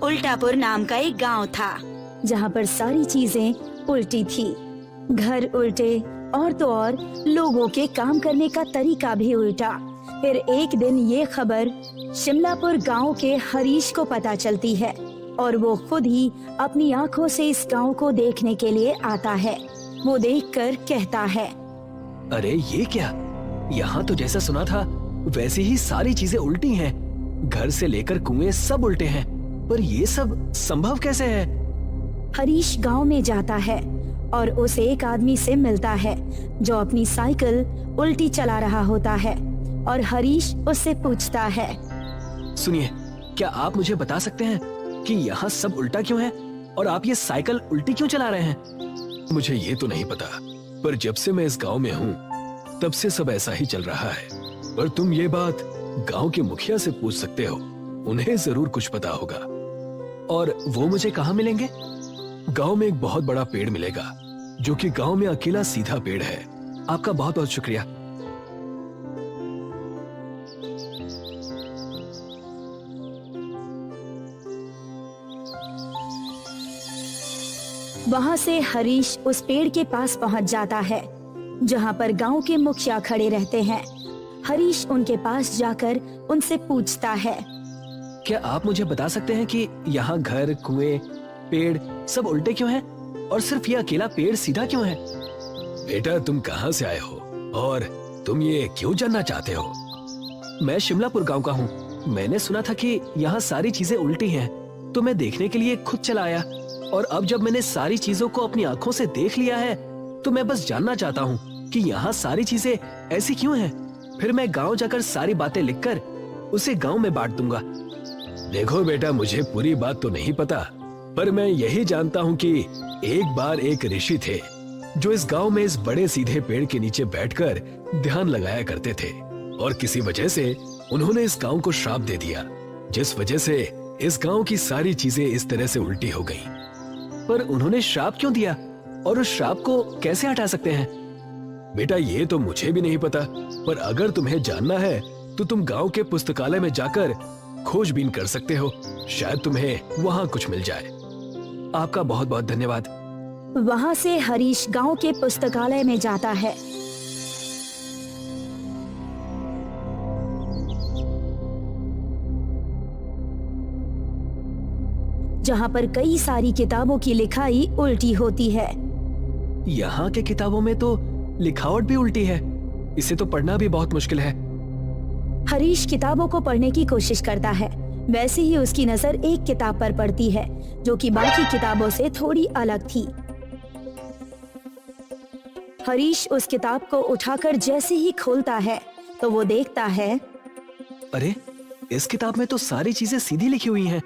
उल्टापुर नाम का एक गांव था, जहाँ पर सारी चीजें उल्टी थी। घर उल्टे और तो और लोगों के काम करने का तरीका भी उल्टा। फिर एक दिन ये खबर शिमलापुर गांव के हरीश को पता चलती है और वो खुद ही अपनी आंखों से इस गांव को देखने के लिए आता है। वो देखकर कहता है, अरे ये क्या, यहाँ तो जैसा सुना था वैसे ही सारी चीजें उल्टी हैं। घर से लेकर कुएं सब उल्टे हैं, पर ये सब संभव कैसे है? हरीश गांव में जाता है और उस एक आदमी से मिलता है जो अपनी साइकिल उल्टी चला रहा होता है और हरीश उससे पूछता है, सुनिए, क्या आप मुझे बता सकते हैं कि यहाँ सब उल्टा क्यों है और आप ये साइकिल उल्टी क्यों चला रहे हैं? मुझे ये तो नहीं पता, पर जब से मैं इस गांव में हूँ तब से सब ऐसा ही चल रहा है। पर तुम ये बात गांव के मुखिया से पूछ सकते हो, उन्हें जरूर कुछ पता होगा। और वो मुझे कहाँ मिलेंगे? गांव में एक बहुत बड़ा पेड़ मिलेगा जो कि गांव में अकेला सीधा पेड़ है। आपका बहुत बहुत शुक्रिया। वहाँ से हरीश उस पेड़ के पास पहुँच जाता है जहाँ पर गांव के मुखिया खड़े रहते हैं। हरीश उनके पास जाकर उनसे पूछता है, क्या आप मुझे बता सकते हैं कि यहाँ घर, कुएं, पेड़ सब उल्टे क्यों हैं और सिर्फ ये अकेला पेड़ सीधा क्यों है? बेटा, तुम कहाँ से आए हो और तुम ये क्यों जानना चाहते हो? मैं शिमलापुर गांव का हूँ। मैंने सुना था कि यहाँ सारी चीजें उल्टी हैं, तो मैं देखने के लिए खुद चला आया। और अब जब मैंने सारी चीजों को अपनी आंखों से देख लिया है तो मैं बस जानना चाहता हूँ कि यहाँ सारी चीजें ऐसी क्यों हैं। फिर मैं गांव जाकर सारी बातें लिखकर उसे गांव में बांट दूंगा। देखो बेटा, मुझे पूरी बात तो नहीं पता, पर मैं यही जानता हूँ कि एक बार एक ऋषि थे जो इस गांव में इस बड़े सीधे पेड़ के नीचे बैठकर ध्यान लगाया करते थे और किसी वजह से उन्होंने इस गांव को श्राप दे दिया, जिस वजह से इस गांव की सारी चीजें इस तरह से उल्टी हो गईं। पर उन्होंने श्राप क्यों दिया और उस श्राप को कैसे हटा सकते हैं? बेटा, ये तो मुझे भी नहीं पता, पर अगर तुम्हें जानना है तो तुम गांव के पुस्तकालय में जाकर खोजबीन कर सकते हो। शायद तुम्हें वहाँ कुछ मिल जाए। आपका बहुत बहुत धन्यवाद। वहाँ से हरीश गांव के पुस्तकालय में जाता है। जहाँ पर कई सारी किताबों की लिखाई उल्टी होती है। यहाँ के किताबों में तो लिखावट भी उल्टी है, इसे तो पढ़ना भी बहुत मुश्किल है। हरीश किताबों को पढ़ने की कोशिश करता है। वैसे ही उसकी नजर एक किताब पर पड़ती है जो कि बाकी किताबों से थोड़ी अलग थी। हरीश उस किताब को उठाकर जैसे ही खोलता है तो वो देखता है, अरे, इस किताब में तो सारी चीजें सीधी लिखी हुई हैं।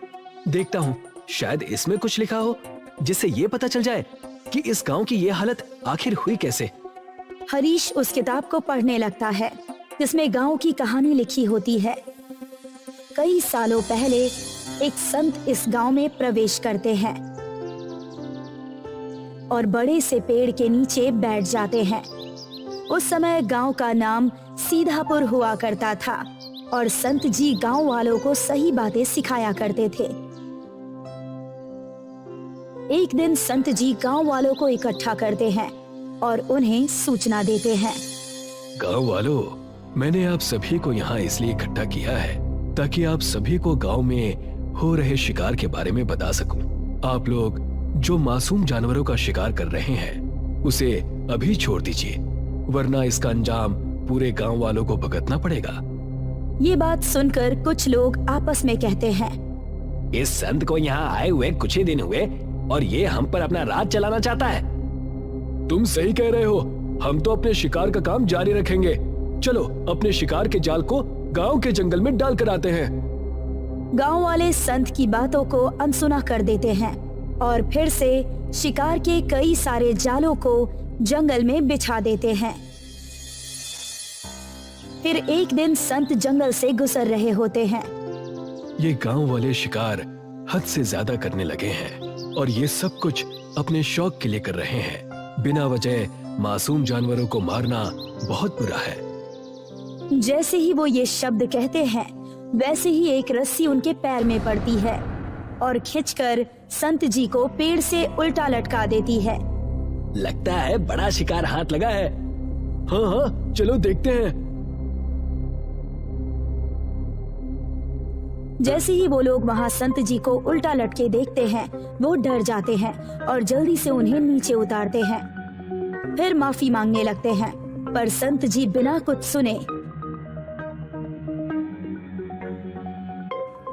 देखता हूँ, शायद इसमें कुछ लिखा हो जिससे ये पता चल जाए कि इस गांव की ये हालत आखिर हुई कैसे। हरीश उस किताब को पढ़ने लगता है जिसमें गांव की कहानी लिखी होती है। कई सालों पहले एक संत इस गांव में प्रवेश करते हैं और बड़े से पेड़ के नीचे बैठ जाते हैं। उस समय गांव का नाम सीधापुर हुआ करता था और संत जी गांव वालों को सही बातें सिखाया करते थे। एक दिन संत जी गांव वालों को इकट्ठा करते हैं और उन्हें सूचना देते हैं, गांव वालों, मैंने आप सभी को यहाँ इसलिए इकट्ठा किया है ताकि आप सभी को गांव में हो रहे शिकार के बारे में बता सकूं। आप लोग जो मासूम जानवरों का शिकार कर रहे हैं उसे अभी छोड़ दीजिए, वरना इसका अंजाम पूरे गांव वालों को भुगतना पड़ेगा। ये बात सुनकर कुछ लोग आपस में कहते हैं, इस संत को यहाँ आए हुए कुछ ही दिन हुए और ये हम पर अपना राज चलाना चाहता है। तुम सही कह रहे हो, हम तो अपने शिकार का काम जारी रखेंगे। चलो अपने शिकार के जाल को गांव के जंगल में डाल कर आते हैं। गांव वाले संत की बातों को अनसुना कर देते हैं और फिर से शिकार के कई सारे जालों को जंगल में बिछा देते हैं। फिर एक दिन संत जंगल से गुजर रहे होते हैं। ये गांव वाले शिकार हद से ज्यादा करने लगे हैं और ये सब कुछ अपने शौक के लिए कर रहे हैं। बिना वजह मासूम जानवरों को मारना बहुत बुरा है। जैसे ही वो ये शब्द कहते हैं वैसे ही एक रस्सी उनके पैर में पड़ती है और खींचकर संत जी को पेड़ से उल्टा लटका देती है। लगता है बड़ा शिकार हाथ लगा है। हाँ हाँ, चलो देखते हैं। जैसे ही वो लोग वहाँ संत जी को उल्टा लटके देखते हैं, वो डर जाते हैं और जल्दी से उन्हें नीचे उतारते हैं। फिर माफी मांगने लगते हैं, पर संत जी बिना कुछ सुने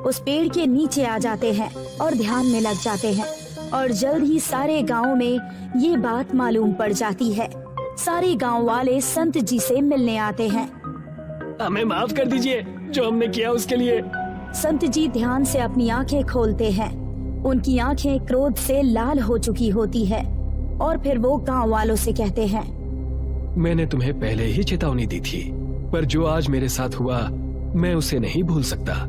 उस पेड़ के नीचे आ जाते हैं और ध्यान में लग जाते हैं। और जल्द ही सारे गांव में ये बात मालूम पड़ जाती है। सारे गांव वाले संत जी से मिलने आते हैं। हमें माफ कर दीजिए जो हमने किया उसके लिए। संत जी ध्यान से अपनी आंखें खोलते हैं। उनकी आंखें क्रोध से लाल हो चुकी होती है और फिर वो गांव वालों से कहते हैं, मैंने तुम्हें पहले ही चेतावनी दी थी, पर जो आज मेरे साथ हुआ मैं उसे नहीं भूल सकता।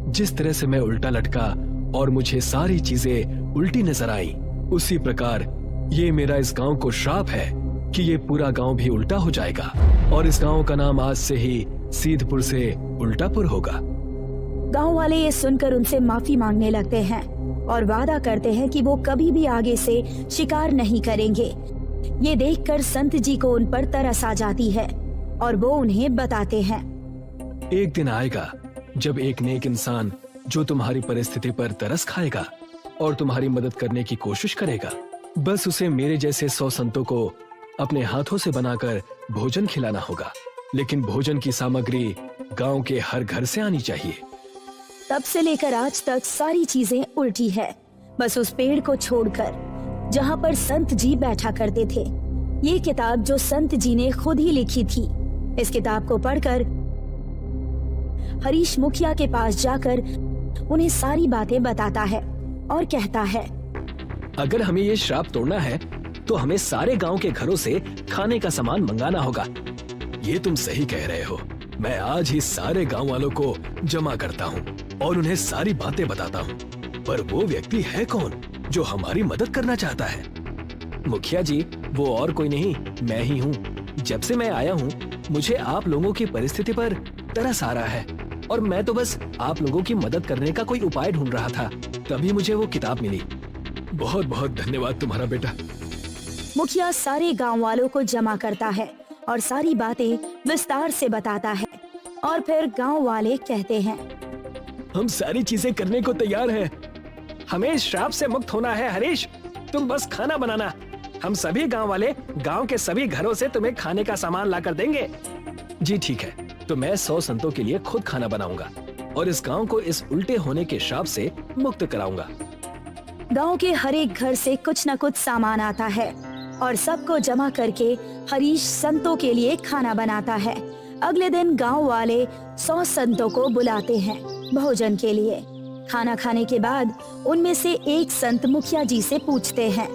जिस तरह से मैं उल्टा लटका और मुझे सारी चीजें उल्टी नजर आई, उसी प्रकार ये मेरा इस गांव को श्राप है कि ये पूरा गांव भी उल्टा हो जाएगा और इस गांव का नाम आज से ही सीधपुर से उल्टापुर होगा। गांव वाले ये सुनकर उनसे माफी मांगने लगते हैं और वादा करते हैं कि वो कभी भी आगे से शिकार नहीं करेंगे। ये देखकर संत जी को उन पर तरस आ जाती है और वो उन्हें बताते हैं, एक दिन आएगा जब एक नेक इंसान जो तुम्हारी परिस्थिति पर तरस खाएगा और तुम्हारी मदद करने की कोशिश करेगा, बस उसे मेरे जैसे 100 संतों को अपने हाथों से बनाकर भोजन खिलाना होगा। लेकिन भोजन की सामग्री गांव के हर घर से आनी चाहिए। तब से लेकर आज तक सारी चीजें उल्टी है, बस उस पेड़ को छोड़कर जहाँ पर संत जी बैठा करते थे। ये किताब जो संत जी ने खुद ही लिखी थी, इस किताब को पढ़कर हरीश मुखिया के पास जाकर उन्हें सारी बातें बताता है और कहता है, अगर हमें ये श्राप तोड़ना है तो हमें सारे गांव के घरों से खाने का सामान मंगाना होगा। ये तुम सही कह रहे हो। मैं आज ही सारे गांव वालों को जमा करता हूँ और उन्हें सारी बातें बताता हूँ। पर वो व्यक्ति है कौन जो हमारी मदद करना चाहता है? मुखिया जी, वो और कोई नहीं, मैं ही हूँ। जब से मैं आया हूँ मुझे आप लोगों की परिस्थिति पर तरस आ रहा है और मैं तो बस आप लोगों की मदद करने का कोई उपाय ढूंढ रहा था, तभी मुझे वो किताब मिली। बहुत बहुत धन्यवाद तुम्हारा बेटा। मुखिया सारे गांव वालों को जमा करता है और सारी बातें विस्तार से बताता है और फिर गांव वाले कहते हैं, हम सारी चीजें करने को तैयार हैं। हमें इस श्राप से मुक्त होना है हरीश, तुम बस खाना बनाना। हम सभी गांव वाले गांव के सभी घरों से तुम्हें खाने का सामान लाकर देंगे। जी ठीक है, तो मैं 100 संतों के लिए खुद खाना बनाऊंगा और इस गांव को इस उल्टे होने के श्राप से मुक्त कराऊंगा। गांव के हर एक घर से कुछ न कुछ सामान आता है और सबको जमा करके हरीश संतों के लिए खाना बनाता है। अगले दिन गांव वाले 100 संतों को बुलाते हैं भोजन के लिए। खाना खाने के बाद उनमें से एक संत मुखिया जी से पूछते हैं,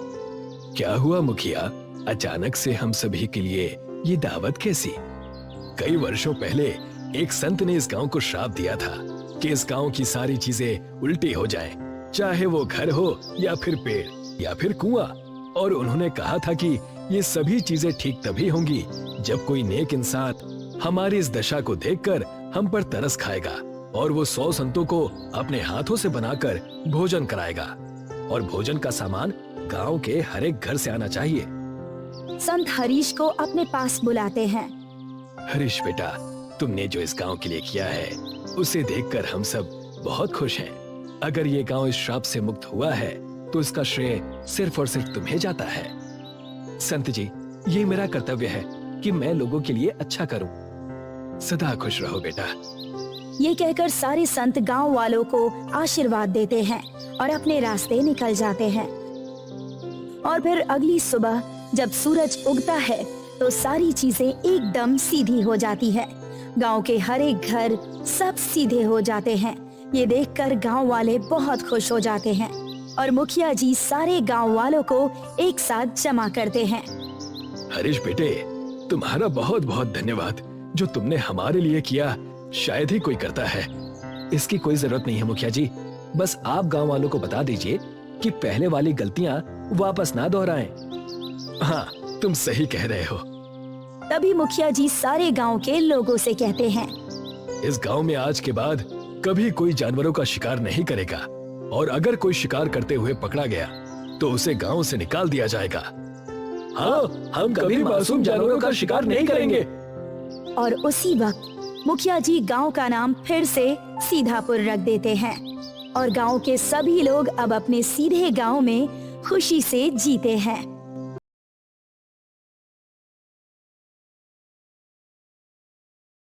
क्या हुआ मुखिया, अचानक से हम सभी के लिए ये दावत कैसी? कई वर्षों पहले एक संत ने इस गांव को श्राप दिया था कि इस गांव की सारी चीजें उल्टी हो जाएं, चाहे वो घर हो या फिर पेड़ या फिर कुआं। और उन्होंने कहा था कि ये सभी चीजें ठीक तभी होंगी जब कोई नेक इंसान हमारी इस दशा को देखकर हम पर तरस खाएगा और वो 100 संतों को अपने हाथों से बनाकर भोजन कराएगा और भोजन का सामान गांव के हर एक घर से आना चाहिए। संत हरीश को अपने पास बुलाते हैं। हरीश बेटा, तुमने जो इस गांव के लिए किया है उसे देखकर हम सब बहुत खुश हैं। अगर ये गांव इस श्राप से मुक्त हुआ है तो इसका श्रेय सिर्फ और सिर्फ तुम्हें जाता है। संत जी, ये मेरा कर्तव्य है कि मैं लोगों के लिए अच्छा करूं। सदा खुश रहो बेटा। ये कहकर सारे संत गांव वालों को आशीर्वाद देते हैं और अपने रास्ते निकल जाते हैं। और फिर अगली सुबह जब सूरज उगता है तो सारी चीजें एकदम सीधी हो जाती है। गांव के हर एक घर सब सीधे हो जाते हैं। ये देखकर गांव वाले बहुत खुश हो जाते हैं और मुखिया जी सारे गांव वालों को एक साथ जमा करते हैं। हरीश बेटे, तुम्हारा बहुत बहुत धन्यवाद। जो तुमने हमारे लिए किया शायद ही कोई करता है। इसकी कोई जरूरत नहीं है मुखिया जी, बस आप गांव वालों को बता दीजिए कि पहले वाली गलतियां वापस ना दोहराएं। हाँ, तुम सही कह रहे हो। तभी मुखिया जी सारे गांव के लोगों से कहते हैं, इस गांव में आज के बाद कभी कोई जानवरों का शिकार नहीं करेगा और अगर कोई शिकार करते हुए पकड़ा गया तो उसे गांव से निकाल दिया जाएगा। हाँ, हम कभी मासूम जानवरों का शिकार नहीं करेंगे। और उसी वक्त मुखिया जी गांव का नाम फिर से सीधापुर रख देते हैं और गांव के सभी लोग अब अपने सीधे गांव में खुशी से जीते हैं।